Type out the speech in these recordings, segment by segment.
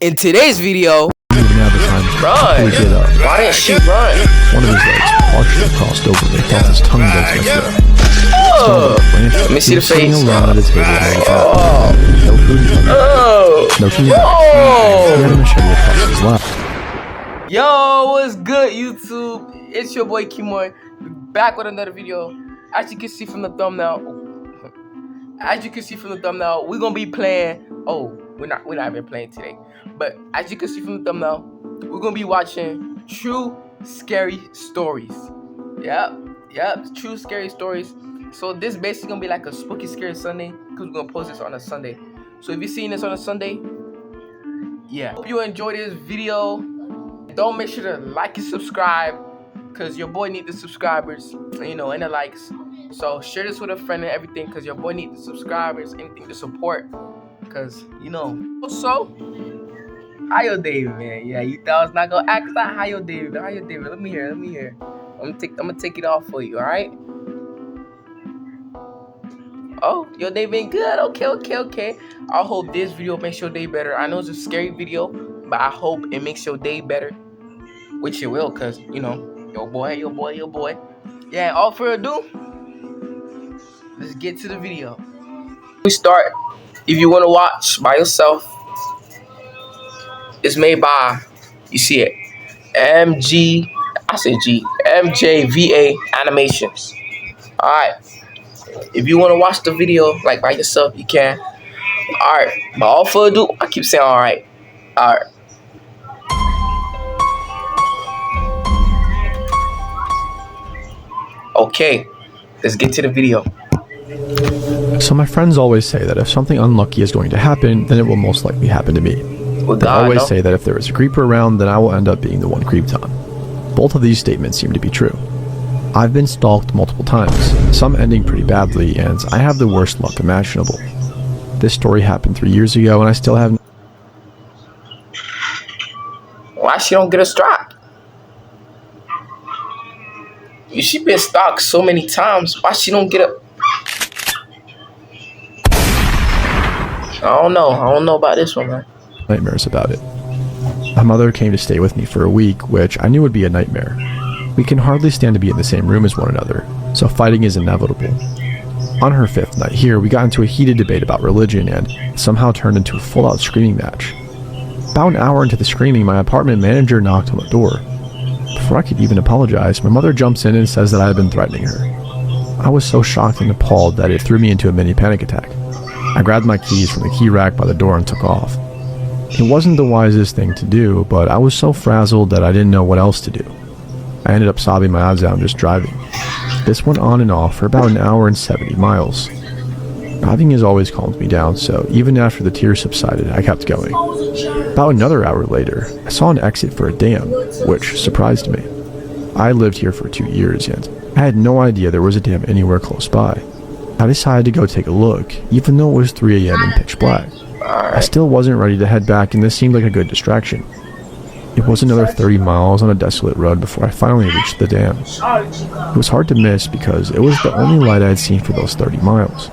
In today's video, Even have the time to run. get up. Why didn't she run? One of his legs partially crossed over. They felt his tongue against my throat. Oh, let me see the Sitting face. alone at his table. Oh, No food in front of him. oh, No tea. He had a machete across his lap. Yo, what's good, YouTube? It's your boy Kimoy, back with another video. As you can see from the thumbnail, we're gonna be playing. Oh, we're not even playing today. But as you can see from the thumbnail, we're gonna be watching True Scary Stories. Yep, True Scary Stories. So this basically gonna be like a spooky scary Sunday, because we're gonna post this on a Sunday. So if you're seeing this on a Sunday, yeah. Hope you enjoyed this video. Don't make sure to like and subscribe, because your boy need the subscribers, and the likes. So share this with a friend and everything, because your boy need the subscribers, anything to support, because Also, how your day, man? Yeah, you thought I was not gonna ask that. How your day? Let me hear. I'm gonna take it off for you. All right. Oh, your day been good. Okay. I hope this video makes your day better. I know it's a scary video, but I hope it makes your day better, which it will, cause your boy. Yeah. All further ado, let's get to the video. We start. If you want to watch by yourself, it's made by, you see it, MJVA Animations. All right. If you want to watch the video like by yourself, you can. All right. But all further ado, I keep saying all right. All right. Okay, let's get to the video. So my friends always say that if something unlucky is going to happen, then it will most likely happen to me. They always say that if there is a creeper around, then I will end up being the one creeped on. Both of these statements seem to be true. I've been stalked multiple times, some ending pretty badly, and I have the worst luck imaginable. This story happened 3 years ago, and I still haven't. Why she don't get a strap? She been stalked so many times. Why she don't get a? I don't know about this one, man. Nightmares about it. My mother came to stay with me for a week, which I knew would be a nightmare. We can hardly stand to be in the same room as one another, so fighting is inevitable. On her 5th night here, we got into a heated debate about religion and somehow turned into a full-out screaming match. About an hour into the screaming, my apartment manager knocked on the door. Before I could even apologize, my mother jumps in and says that I had been threatening her. I was so shocked and appalled that it threw me into a mini panic attack. I grabbed my keys from the key rack by the door and took off. It wasn't the wisest thing to do, but I was so frazzled that I didn't know what else to do. I ended up sobbing my eyes out just driving. This went on and off for about an hour and 70 miles. Driving has always calmed me down, so even after the tears subsided, I kept going. About another hour later, I saw an exit for a dam, which surprised me. I lived here for 2 years, and I had no idea there was a dam anywhere close by. I decided to go take a look, even though it was 3 a.m. and pitch black. I still wasn't ready to head back, and this seemed like a good distraction. It was another 30 miles on a desolate road before I finally reached the dam. It was hard to miss because it was the only light I had seen for those 30 miles.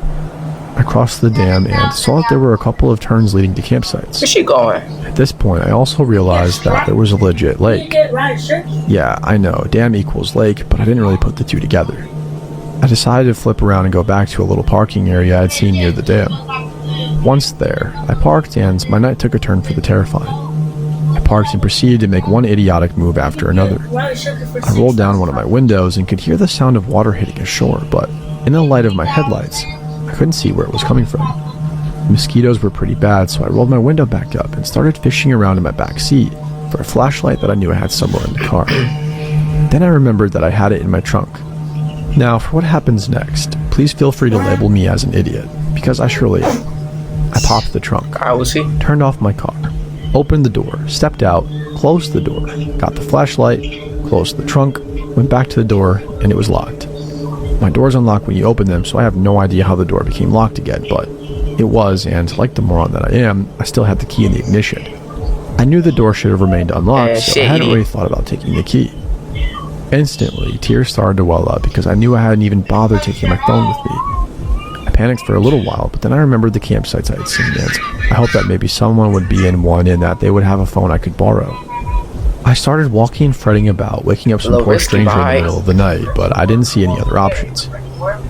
I crossed the dam and saw that there were a couple of turns leading to campsites. Where's she going? At this point, I also realized that there was a legit lake. Yeah, I know, dam equals lake, but I didn't really put the two together. I decided to flip around and go back to a little parking area I had seen near the dam. Once there, I parked and my night took a turn for the terrifying. I parked and proceeded to make one idiotic move after another. I rolled down one of my windows and could hear the sound of water hitting ashore, but in the light of my headlights, I couldn't see where it was coming from. The mosquitoes were pretty bad, so I rolled my window back up and started fishing around in my back seat for a flashlight that I knew I had somewhere in the car. Then I remembered that I had it in my trunk. Now, for what happens next, please feel free to label me as an idiot, because I surely am. I popped the trunk, turned off my car, opened the door, stepped out, closed the door, got the flashlight, closed the trunk, went back to the door, and it was locked. My doors unlock when you open them, so I have no idea how the door became locked again, but it was, and like the moron that I am, I still had the key in the ignition. I knew the door should have remained unlocked, so I hadn't really thought about taking the key. Instantly, tears started to well up because I knew I hadn't even bothered taking my phone with me. I panicked for a little while, but then I remembered the campsites I had seen, and I hoped that maybe someone would be in one and that they would have a phone I could borrow. I started walking and fretting about waking up some poor stranger in the middle of the night, but I didn't see any other options.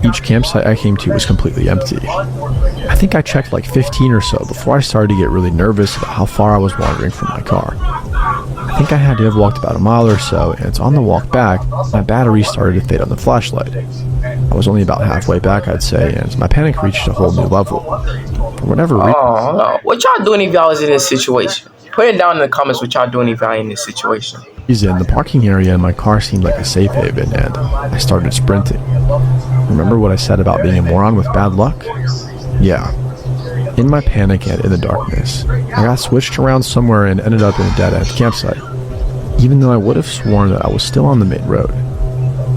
Each campsite I came to was completely empty. I think I checked like 15 or so before I started to get really nervous about how far I was wandering from my car. I think I had to have walked about a mile or so, and on the walk back, my battery started to fade on the flashlight. I was only about halfway back, I'd say, and my panic reached a whole new level. For whatever reason... Oh, what y'all doing if y'all was in this situation? Put it down in the comments what y'all doing if y'all in this situation. The parking area in my car seemed like a safe haven, and I started sprinting. Remember what I said about being a moron with bad luck? Yeah. In my panic and in the darkness, I got switched around somewhere and ended up in a dead-end campsite, even though I would have sworn that I was still on the main road.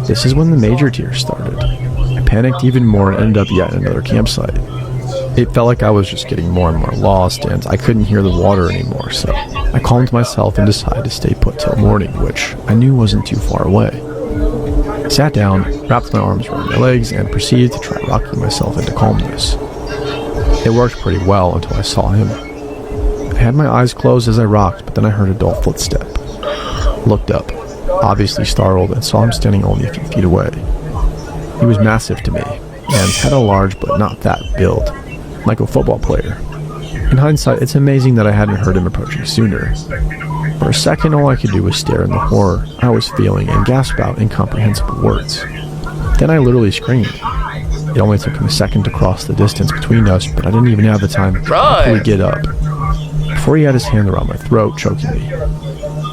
This is when the major tears started. I panicked even more and ended up yet in another campsite. It felt like I was just getting more and more lost, and I couldn't hear the water anymore, so I calmed myself and decided to stay put till morning, which I knew wasn't too far away. I sat down, wrapped my arms around my legs, and proceeded to try rocking myself into calmness. It worked pretty well until I saw him. I had my eyes closed as I rocked, but then I heard a dull footstep. Looked up, obviously startled, and saw him standing only a few feet away. He was massive to me, and had a large but not fat build, like a football player. In hindsight, it's amazing that I hadn't heard him approaching sooner. For a second, all I could do was stare in the horror I was feeling and gasp out incomprehensible words. Then I literally screamed. It only took him a second to cross the distance between us, but I didn't even have the time to properly get up before he had his hand around my throat, choking me.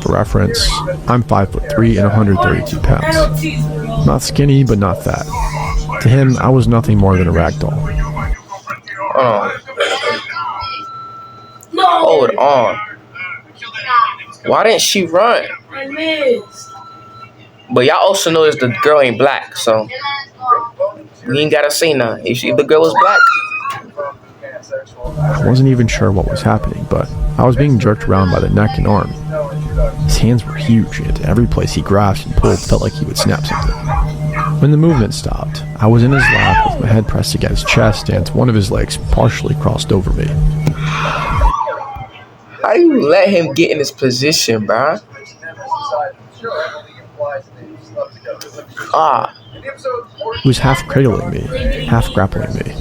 For reference, I'm 5'3" and 132 pounds. Not skinny, but not fat. To him, I was nothing more than a rag doll. Hold on. Why didn't she run? I missed. But y'all also notice the girl ain't black, so we ain't gotta say nothing. If the girl was black, I wasn't even sure what was happening, but I was being jerked around by the neck and arm. His hands were huge, and every place he grasped and pulled felt like he would snap something. When the movement stopped, I was in his lap with my head pressed against his chest, and one of his legs partially crossed over me. how you let him get in this position, bruh? He was half cradling me, half grappling me.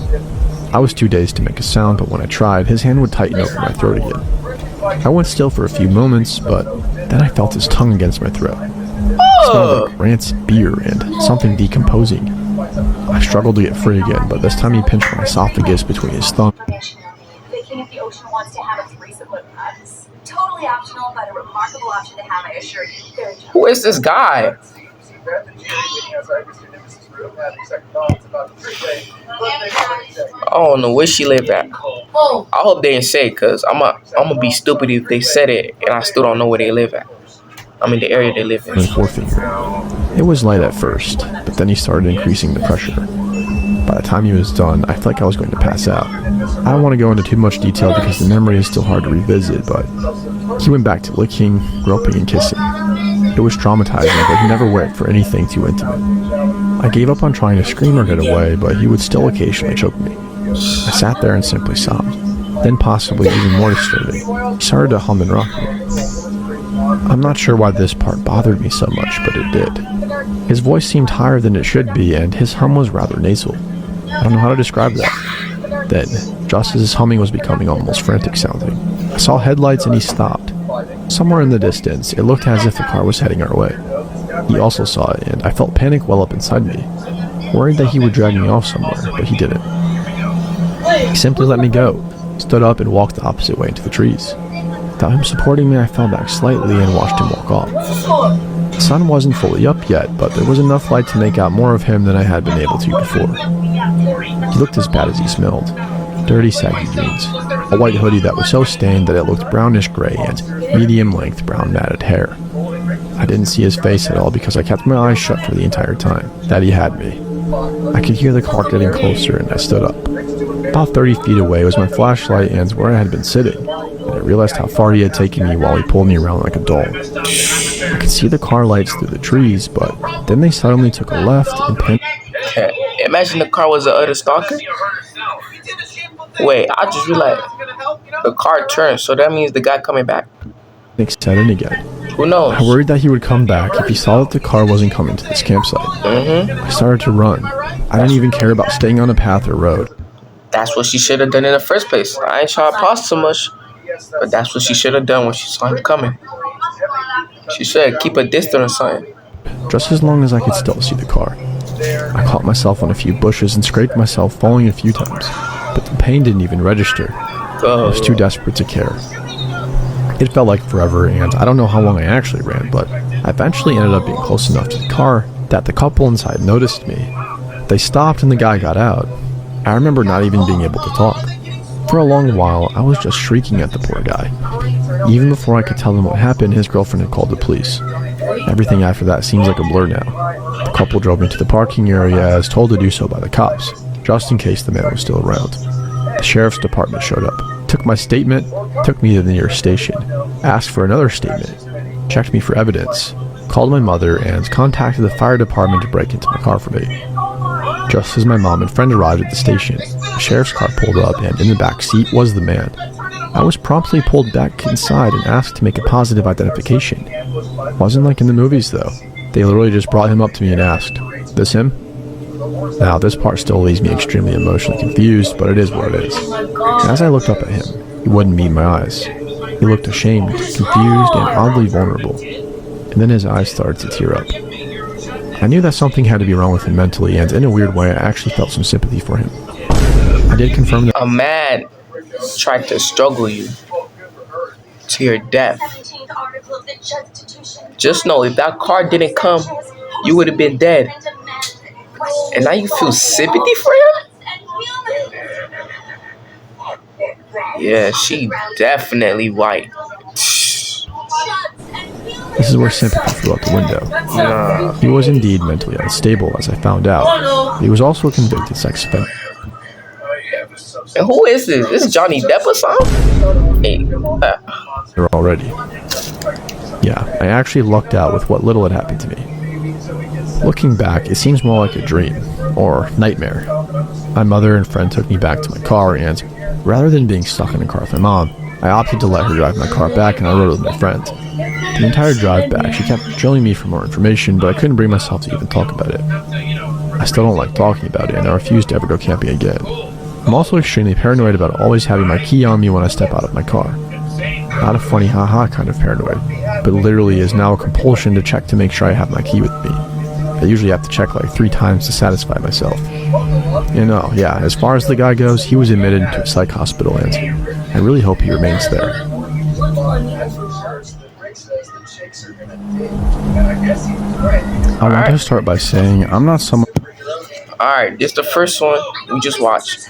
I was too dazed to make a sound, but when I tried, his hand would tighten over my throat again. I went still for a few moments, but then I felt his tongue against my throat. It smelled like rancid beer and something decomposing. I struggled to get free again, but this time he pinched my esophagus between his thumbs. The King of the Ocean wants to have a threesome with us. Totally optional, but a remarkable option to have, I assure you. Very generous. Who is this guy? I don't know where she live at. I hope they didn't say it, cause I'm gonna be stupid if they said it and I still don't know where they live at. I mean the area they live in. Forefinger. It was light at first, but then he started increasing the pressure. By the time he was done, I felt like I was going to pass out. I don't want to go into too much detail because the memory is still hard to revisit, but he went back to licking, groping, and kissing. It was traumatizing, but he never went for anything too intimate. I gave up on trying to scream or get away, but he would still occasionally choke me. I sat there and simply sobbed. Then, possibly even more disturbing, he started to hum and rock me. I'm not sure why this part bothered me so much, but it did. His voice seemed higher than it should be, and his hum was rather nasal. I don't know how to describe that. Then, just as his humming was becoming almost frantic sounding, I saw headlights and he stopped. Somewhere in the distance, it looked as if the car was heading our way. He also saw it, and I felt panic well up inside me, worried that he would drag me off somewhere, but he didn't. He simply let me go, stood up and walked the opposite way into the trees. Without him supporting me, I fell back slightly and watched him walk off. The sun wasn't fully up yet, but there was enough light to make out more of him than I had been able to before. He looked as bad as he smelled. Dirty, saggy jeans, a white hoodie that was so stained that it looked brownish gray, and medium-length brown matted hair. I didn't see his face at all because I kept my eyes shut for the entire time that he had me. I could hear the car getting closer, and I stood up. About 30 feet away was my flashlight and where I had been sitting, and I realized how far he had taken me while he pulled me around like a doll. I could see the car lights through the trees, but then they suddenly took a left and pinned. Imagine the car was the other stalker. Wait, I just realized the car turned, so that means the guy coming back. Nick set in again. Who knows? I worried that he would come back if he saw that the car wasn't coming to this campsite. I started to run. I didn't even care about staying on a path or road. That's what she should have done in the first place. I ain't trying to pause too much, but that's what she should have done when she saw him coming. She should keep a distance or something. Just as long as I could still see the car. I caught myself on a few bushes and scraped myself, falling a few times, but the pain didn't even register. I was too desperate to care. It felt like forever, and I don't know how long I actually ran, but I eventually ended up being close enough to the car that the couple inside noticed me. They stopped and the guy got out. I remember not even being able to talk. For a long while, I was just shrieking at the poor guy. Even before I could tell him what happened, his girlfriend had called the police. Everything after that seems like a blur now. The couple drove me to the parking area as told to do so by the cops, just in case the man was still around. The sheriff's department showed up, took my statement, took me to the nearest station, asked for another statement, checked me for evidence, called my mother, and contacted the fire department to break into my car for me. Just as my mom and friend arrived at the station, the sheriff's car pulled up, and in the back seat was the man. I was promptly pulled back inside and asked to make a positive identification. Wasn't like in the movies though. They literally just brought him up to me and asked, "This him?" Now this part still leaves me extremely emotionally confused, but it is what it is. As I looked up at him, he wouldn't meet my eyes. He looked ashamed, confused, and oddly vulnerable. And then his eyes started to tear up. I knew that something had to be wrong with him mentally, and in a weird way, I actually felt some sympathy for him. I did confirm that A man tried to struggle you to your death. Just know, if that car didn't come, you would have been dead. And now you feel sympathy for him? Yeah, she definitely white. this is where sympathy flew out the window. Nah. He was indeed mentally unstable, as I found out. But he was also a convicted sex offender. And who is this? This is Johnny Depp or something? Hey, Already. Yeah, I actually lucked out with what little had happened to me. Looking back, it seems more like a dream, or nightmare. My mother and friend took me back to my car, and rather than being stuck in a car with my mom, I opted to let her drive my car back and I rode with my friend. The entire drive back, she kept drilling me for more information, but I couldn't bring myself to even talk about it. I still don't like talking about it, and I refuse to ever go camping again. I'm also extremely paranoid about always having my key on me when I step out of my car. Not a funny haha kind of paranoid, but literally is now a compulsion to check to make sure I have my key with me. I usually have to check like 3 times to satisfy myself. You know, yeah, as far as the guy goes, he was admitted to a psych hospital, and I really hope he remains there. I want to start by saying I'm not someone... alright, this is the first one we just watched.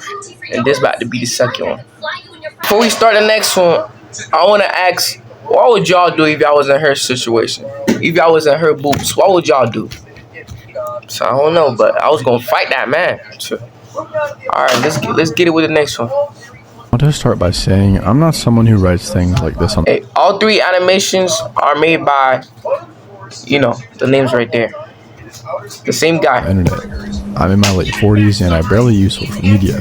And this about to be the second one. Before we start the next one, I want to ask, what would y'all do if y'all was in her situation? If y'all was in her boots, what would y'all do? So I don't know, but I was gonna fight that man. Alright, let's get it with the next one. I want to start by saying I'm not someone who writes things like this on... Hey, all 3 animations are made by, you know, the names right there. The same guy. Internet. I'm in my late 40s and I barely use social media.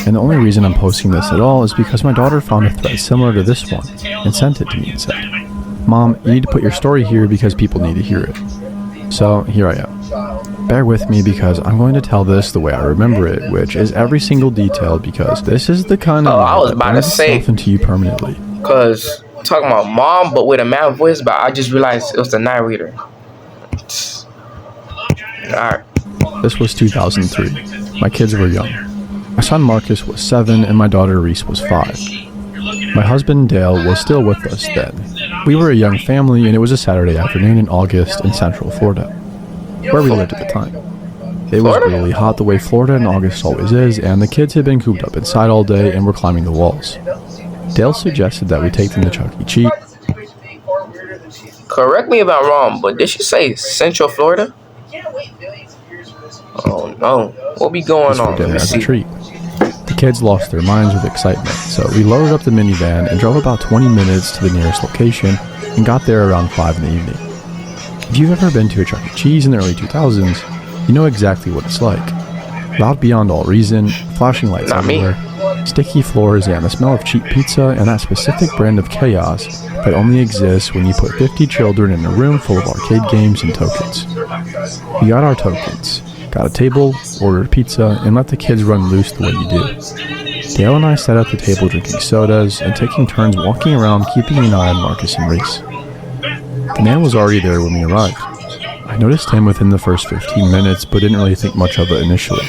And the only reason I'm posting this at all is because my daughter found a thread similar to this one and sent it to me and said, "Mom, you need to put your story here because people need to hear it." So here I am. Bear with me because I'm going to tell this the way I remember it, which is every single detail, because this is the kind of I was about to say, into you permanently. Cause I'm talking about mom, but with a man voice, but I just realized it was the narrator. Alright. This was 2003. My kids were young. My son Marcus was 7 and my daughter Reese was 5. My husband Dale was still with us then. We were a young family and it was a Saturday afternoon in August in Central Florida, where we lived at the time. It was really hot the way Florida in August always is, and the kids had been cooped up inside all day and were climbing the walls. Dale suggested that we take them to Chuck E. Cheese. Correct me if I'm wrong, but did she say Central Florida? Oh no, what be going on? Let me As a see. treat. The kids lost their minds with excitement, so we loaded up the minivan and drove about 20 minutes to the nearest location and got there around 5 in the evening. If you've ever been to a Chuck E. Cheese in the early 2000s, you know exactly what it's like. Loud beyond all reason, flashing lights Not me. everywhere, Sticky floors and the smell of cheap pizza and that specific brand of chaos that only exists when you put 50 children in a room full of arcade games and tokens. We got our tokens, got a table, ordered pizza, and let the kids run loose the way you do. Dale and I sat at the table drinking sodas and taking turns walking around keeping an eye on Marcus and Reese. The man was already there when we arrived. I noticed him within the first 15 minutes but didn't really think much of it initially.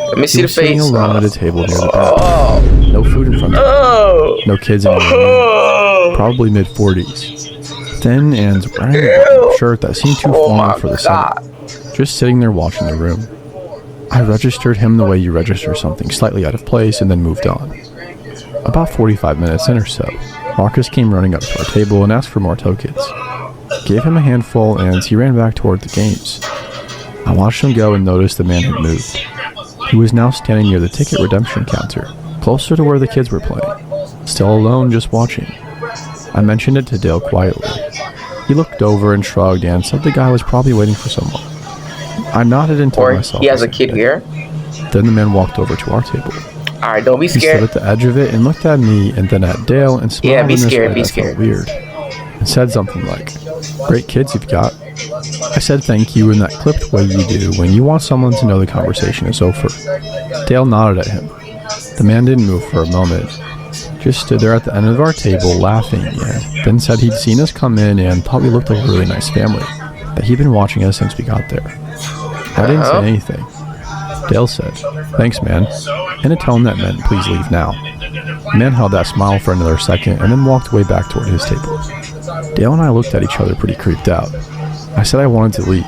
Let me see He the was sitting face. alone at a table near the bathroom. No food in front of him. No kids in the room. Probably mid-40s. Thin and wearing a shirt that seemed too formal for the summer. Just sitting there watching the room. I registered him the way you register something slightly out of place and then moved on. About 45 minutes in or so, Marcus came running up to our table and asked for more tokens. Gave him a handful and he ran back toward the games. I watched him go and noticed the man had moved. He was now standing near the ticket redemption counter, closer to where the kids were playing, still alone just watching. I mentioned it to Dale quietly. He looked over and shrugged and said the guy was probably waiting for someone. I nodded and told Or myself. he has a kid here. Then the man walked over to our table. Alright, don't be He stood scared. at the edge of it and looked at me and then at Dale and smiled Yeah, be in this scared, way be that felt scared. weird. And said something like, "Great kids you've got." I said thank you in that clipped way you do when you want someone to know the conversation is over. Dale nodded at him. The man didn't move for a moment. Just stood there at the end of our table laughing and then said he'd seen us come in and thought we looked like a really nice family. That he'd been watching us since we got there. I didn't say anything. Dale said, "Thanks, man," in a tone that meant please leave now. The man held that smile for another second and then walked way back toward his table. Dale and I looked at each other pretty creeped out. I said I wanted to leave.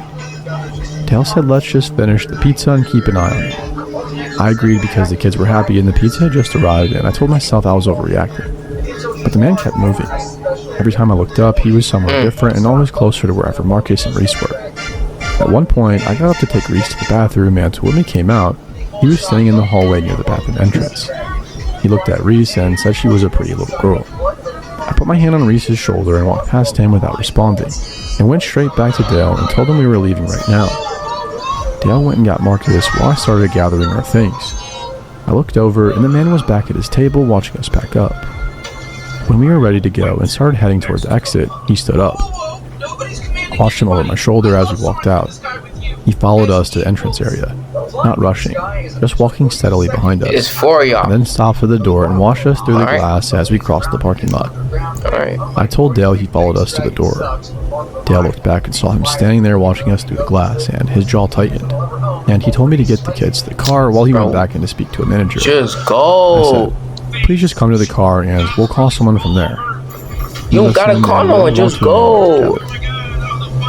Dale said let's just finish the pizza and keep an eye on it. I agreed because the kids were happy and the pizza had just arrived and I told myself I was overreacting. But the man kept moving. Every time I looked up, he was somewhere different and always closer to wherever Marcus and Reese were. At one point, I got up to take Reese to the bathroom and when we came out, he was sitting in the hallway near the bathroom entrance. He looked at Reese and said she was a pretty little girl. I put my hand on Reese's shoulder and walked past him without responding, and went straight back to Dale and told him we were leaving right now. Dale went and got Marcus while I started gathering our things. I looked over and the man was back at his table watching us pack up. When we were ready to go and started heading toward the exit, he stood up. I watched him over my shoulder as we walked out. He followed us to the entrance area, not rushing, just walking steadily behind us. It's for And y'all. then stopped at the door and watched us through the Alright. glass as we crossed the parking lot. Alright. I told Dale he followed us to the door. Dale looked back and saw him standing there watching us through the glass, and his jaw tightened. And he told me to get the kids to the car while he went back in to speak to a manager. Just I go. said, "Please just come to the car and we'll call someone from there." You don't gotta call no one, just go.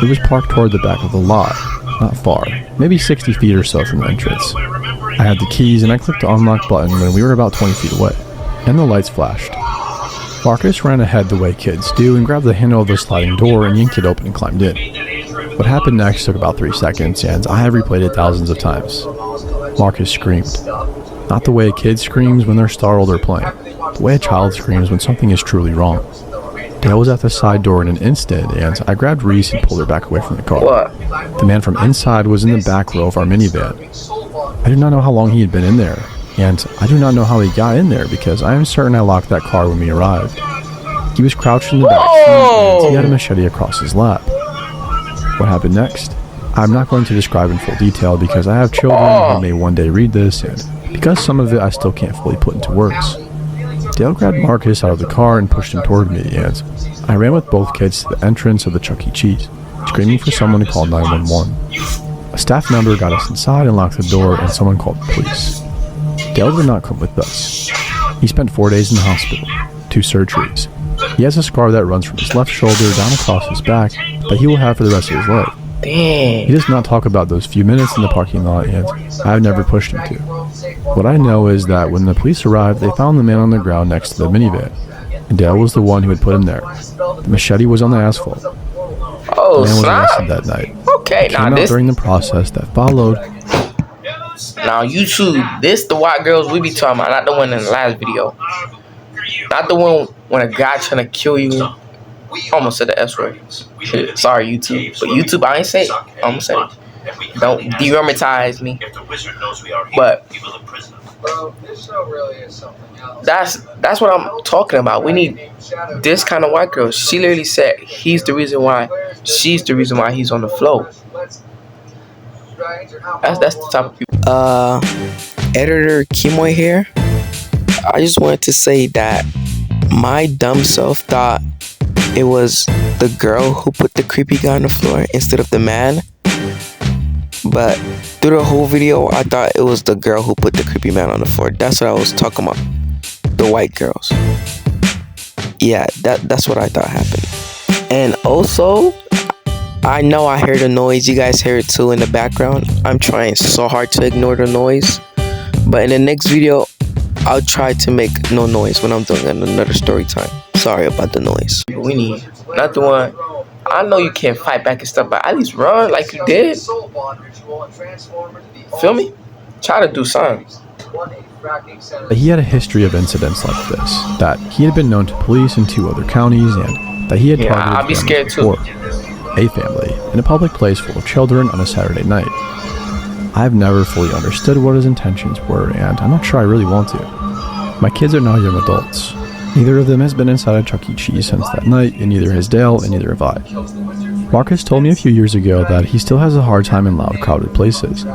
It was parked toward the back of the lot, not far, maybe 60 feet or so from the entrance. I had the keys and I clicked the unlock button when we were about 20 feet away, and the lights flashed. Marcus ran ahead the way kids do and grabbed the handle of the sliding door and yanked it open and climbed in. What happened next took about 3 seconds, and I have replayed it thousands of times. Marcus screamed. Not the way a kid screams when they're startled or playing, the way a child screams when something is truly wrong. Dale was at the side door in an instant, and I grabbed Reese and pulled her back away from the car. What? The man from inside was in the back row of our minivan. I do not know how long he had been in there, and I do not know how he got in there because I am certain I locked that car when we arrived. He was crouched in the back seat, and he had a machete across his lap. What happened next? I'm not going to describe in full detail because I have children who may one day read this, and because some of it I still can't fully put into words. Dale grabbed Marcus out of the car and pushed him toward me, and I ran with both kids to the entrance of the Chuck E. Cheese, screaming for someone to call 911. A staff member got us inside and locked the door, and someone called the police. Dale did not come with us. He spent 4 days in the hospital, 2 surgeries. He has a scar that runs from his left shoulder down across his back that he will have for the rest of his life. He Dang. does not talk about those few minutes in the parking lot, and I have never pushed him to. What I know is that when the police arrived, they found the man on the ground next to the minivan, and Dale was the one who had put him there. The machete was on the asphalt. Oh, The man was arrested snap. that night. Okay, Came now out this. during the process that followed. Now YouTube, this the white girls we be talking about, not the one in the last video. Not the one when a guy trying to kill you. Almost said the S word. Shit, sorry YouTube, but YouTube I ain't say it. I'm gonna say it. Don't de-dramatize me. But Bro, this show really is something else. That's what I'm talking about. We need this kind of white girl. She literally said he's the reason why, she's the reason why he's on the flow. That's the type of people. Editor Kimoy here. I just wanted to say that my dumb self thought it was the girl who put the creepy guy on the floor instead of the man. But through the whole video, I thought it was the girl who put the creepy man on the floor. That's what I was talking about. The white girls. Yeah, that's what I thought happened. And also, I know I heard a noise. You guys hear it too in the background. I'm trying so hard to ignore the noise. But in the next video, I'll try to make no noise when I'm doing another story time. Sorry about the noise. We need not the one. I know you can't fight back and stuff, but at least run like you did. Feel me? Try to do something. He had a history of incidents like this, that he had been known to police in 2 other counties, and that he had targeted I'll be scared too. A family in a public place full of children on a Saturday night. I've never fully understood what his intentions were, and I'm not sure I really want to. My kids are now young adults. Neither of them has been inside a Chuck E. Cheese since that night, and neither has Dale, and neither have I. Marcus told me a few years ago that he still has a hard time in loud, crowded places.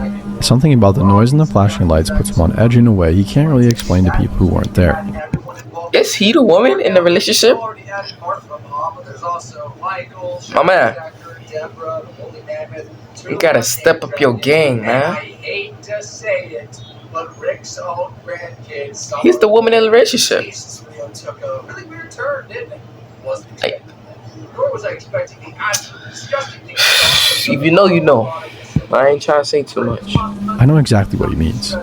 Something about the noise and the flashing lights puts him on edge in a way he can't really explain to people who weren't there. Is he the woman in the relationship? My man, you gotta step up your game, man. He's the woman in the relationship. Like, if you know, you know. I ain't trying to say too much. I know exactly what he means.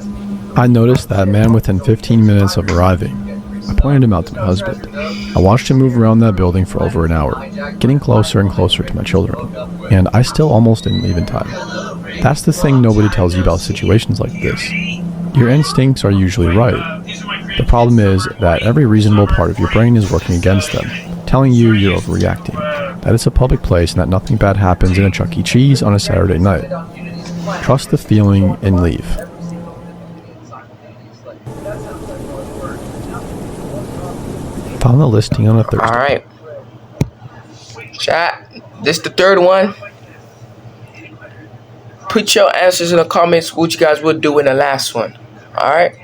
I noticed that man within 15 minutes of arriving. I pointed him out to my husband. I watched him move around that building for over an hour, getting closer and closer to my children, and I still almost didn't leave in time. That's the thing nobody tells you about situations like this. Your instincts are usually right. The problem is that every reasonable part of your brain is working against them, telling you you're overreacting, that it's a public place and that nothing bad happens in a Chuck E. Cheese on a Saturday night. Trust the feeling and leave. Found the listing on a Thursday. Alright. Chat, this the third one. Put your answers in the comments what you guys would do in the last one. Alright.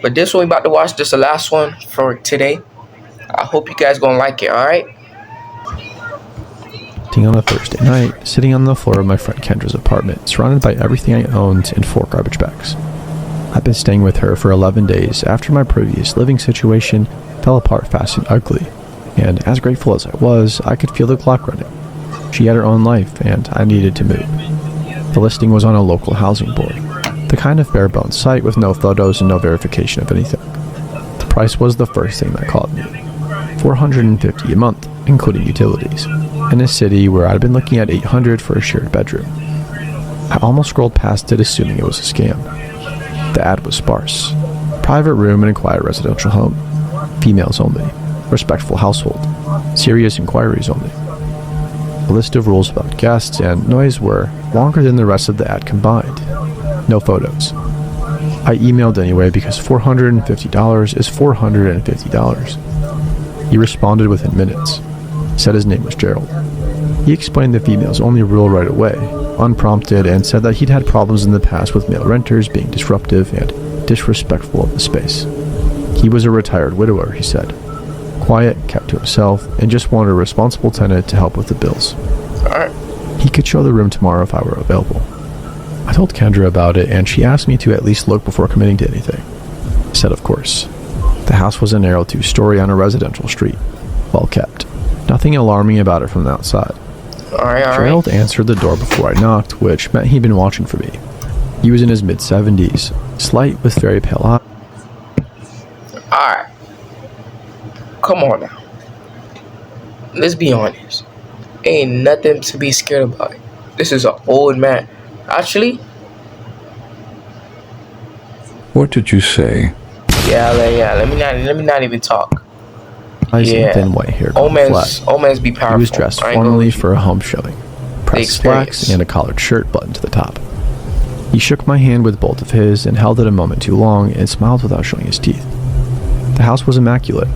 But this one we about to watch, this is the last one for today. I hope you guys gonna like it, alright? On a Thursday night, sitting on the floor of my friend Kendra's apartment, surrounded by everything I owned in 4 garbage bags. I've been staying with her for 11 days after my previous living situation fell apart fast and ugly, and as grateful as I was, I could feel the clock running. She had her own life, and I needed to move. The listing was on a local housing board, the kind of bare-bones site with no photos and no verification of anything. The price was the first thing that caught me. $450 a month, including utilities, in a city where I'd been looking at $800 for a shared bedroom. I almost scrolled past it assuming it was a scam. The ad was sparse. Private room in a quiet residential home. Females only. Respectful household. Serious inquiries only. A list of rules about guests and noise were longer than the rest of the ad combined. No photos. I emailed anyway because $450 is $450. He responded within minutes. Said his name was Gerald. He explained the females only rule right away, unprompted, and said that he'd had problems in the past with male renters being disruptive and disrespectful of the space. He was a retired widower, he said. Quiet, kept to himself, and just wanted a responsible tenant to help with the bills. Alright. He could show the room tomorrow if I were available. I told Kendra about it, and she asked me to at least look before committing to anything. I said of course. The house was a narrow 2-story on a residential street. Well kept. Nothing alarming about it from the outside. Alright. Gerald answered the door before I knocked, which meant he'd been watching for me. He was in his mid-70s, slight with very pale eyes. Alright. Come on now. Let's be honest. Ain't nothing to be scared about. This is an old man. Actually, What did you say? yeah. Let me not even talk. And Yeah. thin white hair Old going man's flat. be powerful. He was dressed I ain't gonna formally lie. for a home showing. Pressed experience. slacks and a collared shirt buttoned to the top. He shook my hand with both of his and held it a moment too long and smiled without showing his teeth. The house was immaculate.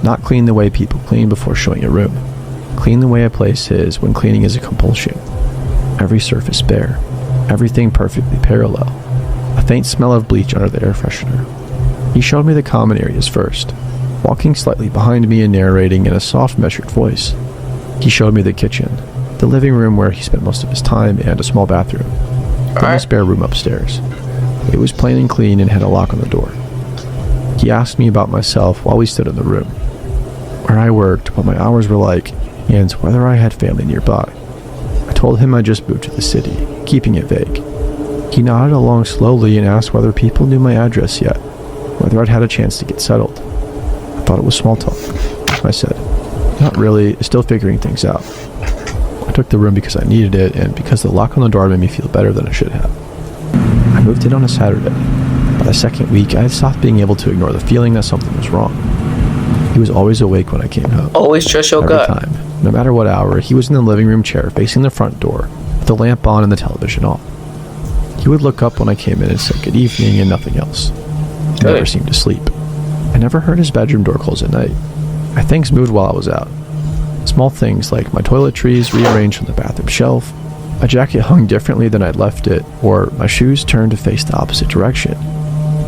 Not clean the way people clean before showing a room. Clean the way a place is when cleaning is a compulsion. Every surface bare. Everything perfectly parallel. A faint smell of bleach under the air freshener. He showed me the common areas first, walking slightly behind me and narrating in a soft, measured voice. He showed me the kitchen, the living room where he spent most of his time, and a small bathroom. Then a spare room upstairs. It was plain and clean and had a lock on the door. He asked me about myself while we stood in the room, where I worked, what my hours were like, and whether I had family nearby. I told him I just moved to the city, keeping it vague. He nodded along slowly and asked whether people knew my address yet, whether I'd had a chance to get settled. I thought it was small talk. I said, not really, still figuring things out. I took the room because I needed it, and because the lock on the door made me feel better than I should have. I moved in on a Saturday. By the second week, I had stopped being able to ignore the feeling that something was wrong. He was always awake when I came home. Always trust your gut. Every time, no matter what hour, he was in the living room chair facing the front door, with the lamp on and the television off. He would look up when I came in and say good evening and nothing else. He never seemed to sleep. I never heard his bedroom door close at night. My things moved while I was out. Small things like my toiletries rearranged on the bathroom shelf, my jacket hung differently than I'd left it, or my shoes turned to face the opposite direction.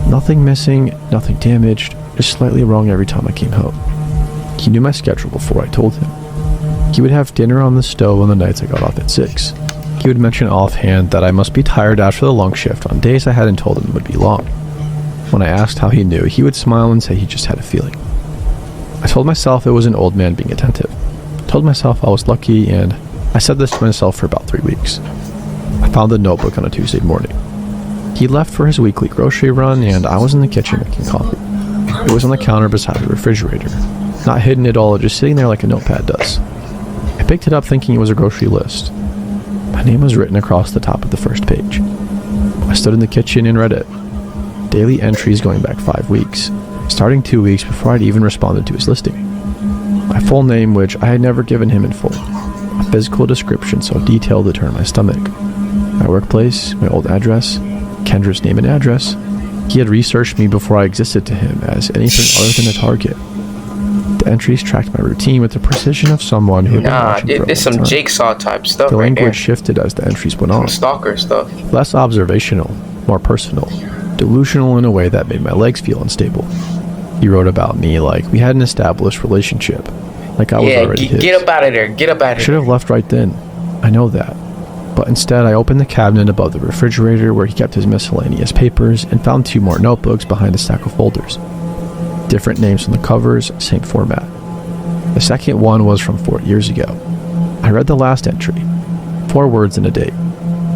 Nothing missing, nothing damaged, just slightly wrong every time I came home. He knew my schedule before I told him. He would have dinner on the stove on the nights I got off at 6. He would mention offhand that I must be tired after the long shift on days I hadn't told him would be long. When I asked how he knew, he would smile and say he just had a feeling. I told myself it was an old man being attentive. I told myself I was lucky, and I said this to myself for about 3 weeks. I found the notebook on a Tuesday morning. He left for his weekly grocery run, and I was in the kitchen making coffee. It was on the counter beside the refrigerator, not hidden at all, just sitting there like a notepad does. I picked it up thinking it was a grocery list. My name was written across the top of the first page. I stood in the kitchen and read it. Daily entries going back 5 weeks, starting 2 weeks before I'd even responded to his listing. My full name, which I had never given him in full. A physical description so detailed it turned my stomach. My workplace, my old address, Kendra's name and address. He had researched me before I existed to him as anything other than a target. The entries tracked my routine with the precision of someone who had been watching for a long it's some time. jigsaw type stuff. The right language there. shifted as the entries went on. Some stalker stuff. Less observational, more personal, delusional in a way that made my legs feel unstable. He wrote about me like we had an established relationship, like I was already his. Get up out of there. Get up out I of should there. have left right then. I know that. But instead, I opened the cabinet above the refrigerator where he kept his miscellaneous papers and found 2 more notebooks behind a stack of folders. Different names on the covers, same format. The second one was from 4 years ago. I read the last entry. 4 words and a date.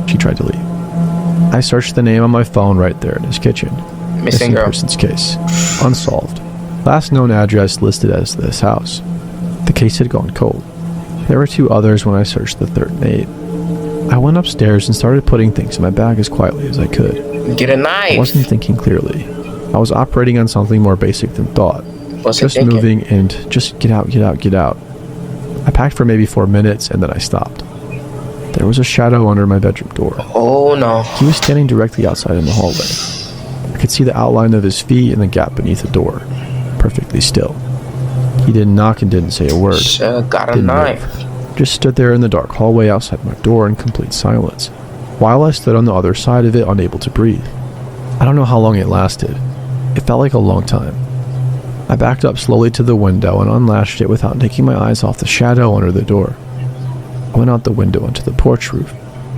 She tried to leave. I searched the name on my phone right there in his kitchen. Missing girl. person's case. Unsolved. Last known address listed as this house. The case had gone cold. There were 2 others when I searched the third name. I went upstairs and started putting things in my bag as quietly as I could. Get a I knife. wasn't thinking clearly. I was operating on something more basic than thought. Wasn't Just thinking. moving and just get out, get out, get out. I packed for maybe 4 minutes and then I stopped. There was a shadow under my bedroom door. Oh no. He was standing directly outside in the hallway. I could see the outline of his feet in the gap beneath the door, perfectly still. He didn't knock and didn't say a word. Shoulda got a Didn't knife. move. Just stood there in the dark hallway outside my door in complete silence, while I stood on the other side of it unable to breathe. I don't know how long it lasted. It felt like a long time. I backed up slowly to the window and unlatched it without taking my eyes off the shadow under the door. I went out the window onto the porch roof,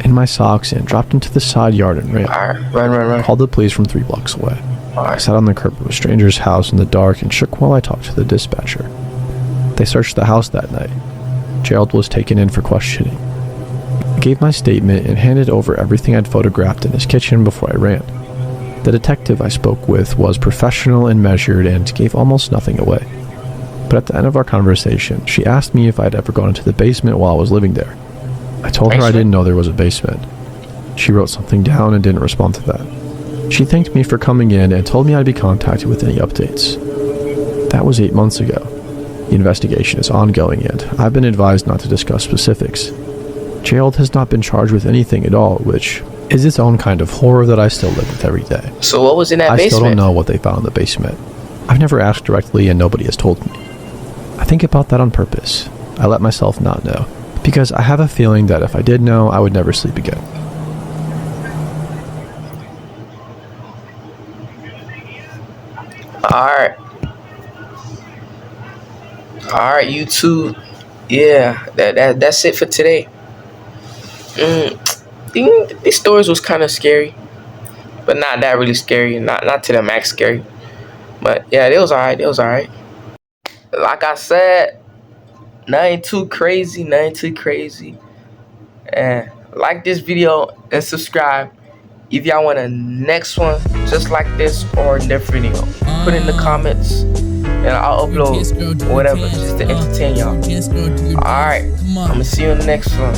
in my socks, and dropped into the side yard and ran. Alright, run. Called the police from 3 blocks away. I Alright. sat on the curb of a stranger's house in the dark and shook while I talked to the dispatcher. They searched the house that night. Gerald was taken in for questioning. I gave my statement and handed over everything I'd photographed in his kitchen before I ran. The detective I spoke with was professional and measured and gave almost nothing away. But at the end of our conversation, she asked me if I'd ever gone into the basement while I was living there. I told her I didn't know there was a basement. She wrote something down and didn't respond to that. She thanked me for coming in and told me I'd be contacted with any updates. That was 8 months ago. The investigation is ongoing and I've been advised not to discuss specifics. Gerald has not been charged with anything at all, which is its own kind of horror that I still live with every day. So what was in that I basement? still don't know what they found in the basement. I've never asked directly and nobody has told me. I think about that on purpose. I let myself not know, because I have a feeling that if I did know, I would never sleep again. Alright, YouTube. Yeah, that's it for today. These stories was kind of scary, but not that really scary. Not to the max scary. But yeah, it was alright. Like I said, nothing too crazy. And like this video and subscribe if y'all want a next one just like this or a different video. Put in the comments and I'll upload whatever just to entertain y'all. Alright, I'm gonna see you in the next one.